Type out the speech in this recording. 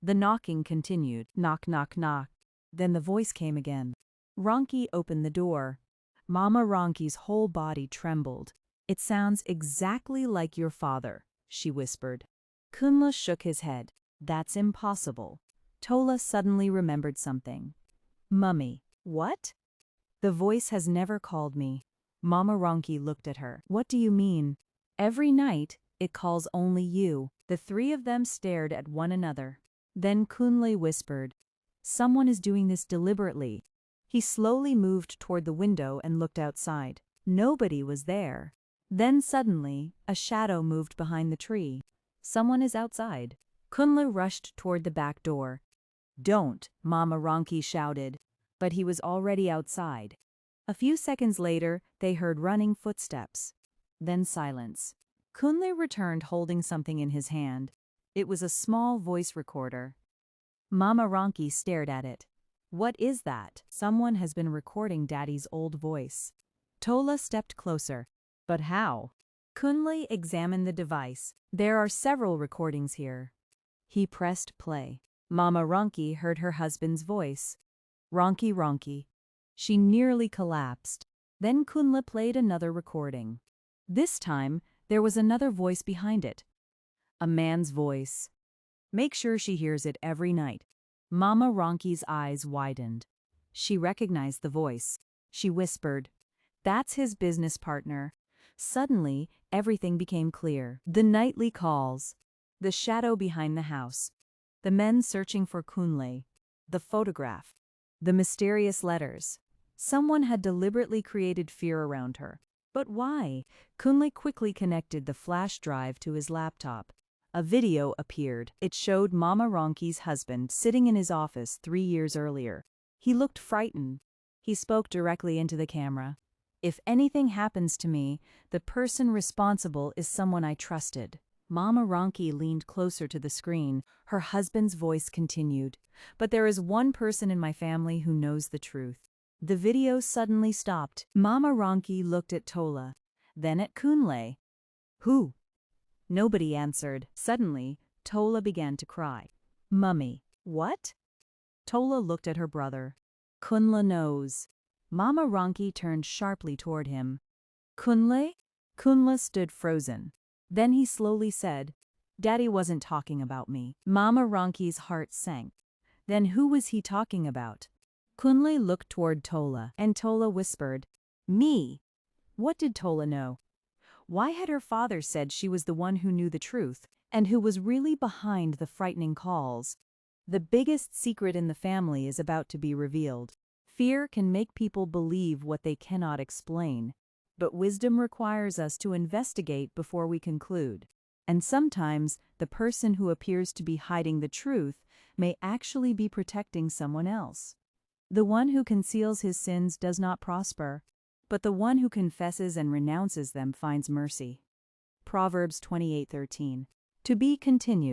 The knocking continued. Knock, knock, knock. Then the voice came again. Ronki opened the door. Mama Ronki's whole body trembled. "It sounds exactly like your father," she whispered. Kunle shook his head. "That's impossible." Tola suddenly remembered something. "Mummy." "What?" "The voice has never called me." Mama Ronki looked at her. "What do you mean?" "Every night, it calls only you." The three of them stared at one another. Then Kunle whispered, "Someone is doing this deliberately." He slowly moved toward the window and looked outside. Nobody was there. Then suddenly, a shadow moved behind the tree. "Someone is outside." Kunle rushed toward the back door. "Don't," Mama Ronki shouted, but he was already outside. A few seconds later, they heard running footsteps. Then silence. Kunle returned holding something in his hand. It was a small voice recorder. Mama Ronki stared at it. "What is that?" "Someone has been recording Daddy's old voice." Tola stepped closer. "But how?" Kunle examined the device. "There are several recordings here." He pressed play. Mama Ronki heard her husband's voice. "Ronki, Ronki." She nearly collapsed. Then Kunle played another recording. This time, there was another voice behind it. A man's voice. "Make sure she hears it every night." Mama Ronki's eyes widened. She recognized the voice. She whispered, "That's his business partner." Suddenly, everything became clear. The nightly calls. The shadow behind the house. The men searching for Kunle. The photograph. The mysterious letters. Someone had deliberately created fear around her. But why? Kunle quickly connected the flash drive to his laptop. A video appeared. It showed Mama Ronki's husband sitting in his office 3 years earlier. He looked frightened. He spoke directly into the camera. "If anything happens to me, the person responsible is someone I trusted." Mama Ronki leaned closer to the screen. Her husband's voice continued, "But there is one person in my family who knows the truth." The video suddenly stopped. Mama Ronki looked at Tola, then at Kunle. "Who?" Nobody answered. Suddenly, Tola began to cry. "Mummy." "What?" Tola looked at her brother. "Kunle knows." Mama Ronki turned sharply toward him. "Kunle?" Kunle stood frozen. Then he slowly said, "Daddy wasn't talking about me." Mama Ronki's heart sank. Then who was he talking about? Kunle looked toward Tola, and Tola whispered, "Me." What did Tola know? Why had her father said she was the one who knew the truth, and who was really behind the frightening calls? The biggest secret in the family is about to be revealed. Fear can make people believe what they cannot explain, but wisdom requires us to investigate before we conclude. And sometimes, the person who appears to be hiding the truth may actually be protecting someone else. The one who conceals his sins does not prosper, but the one who confesses and renounces them finds mercy. Proverbs 28:13. To be continued.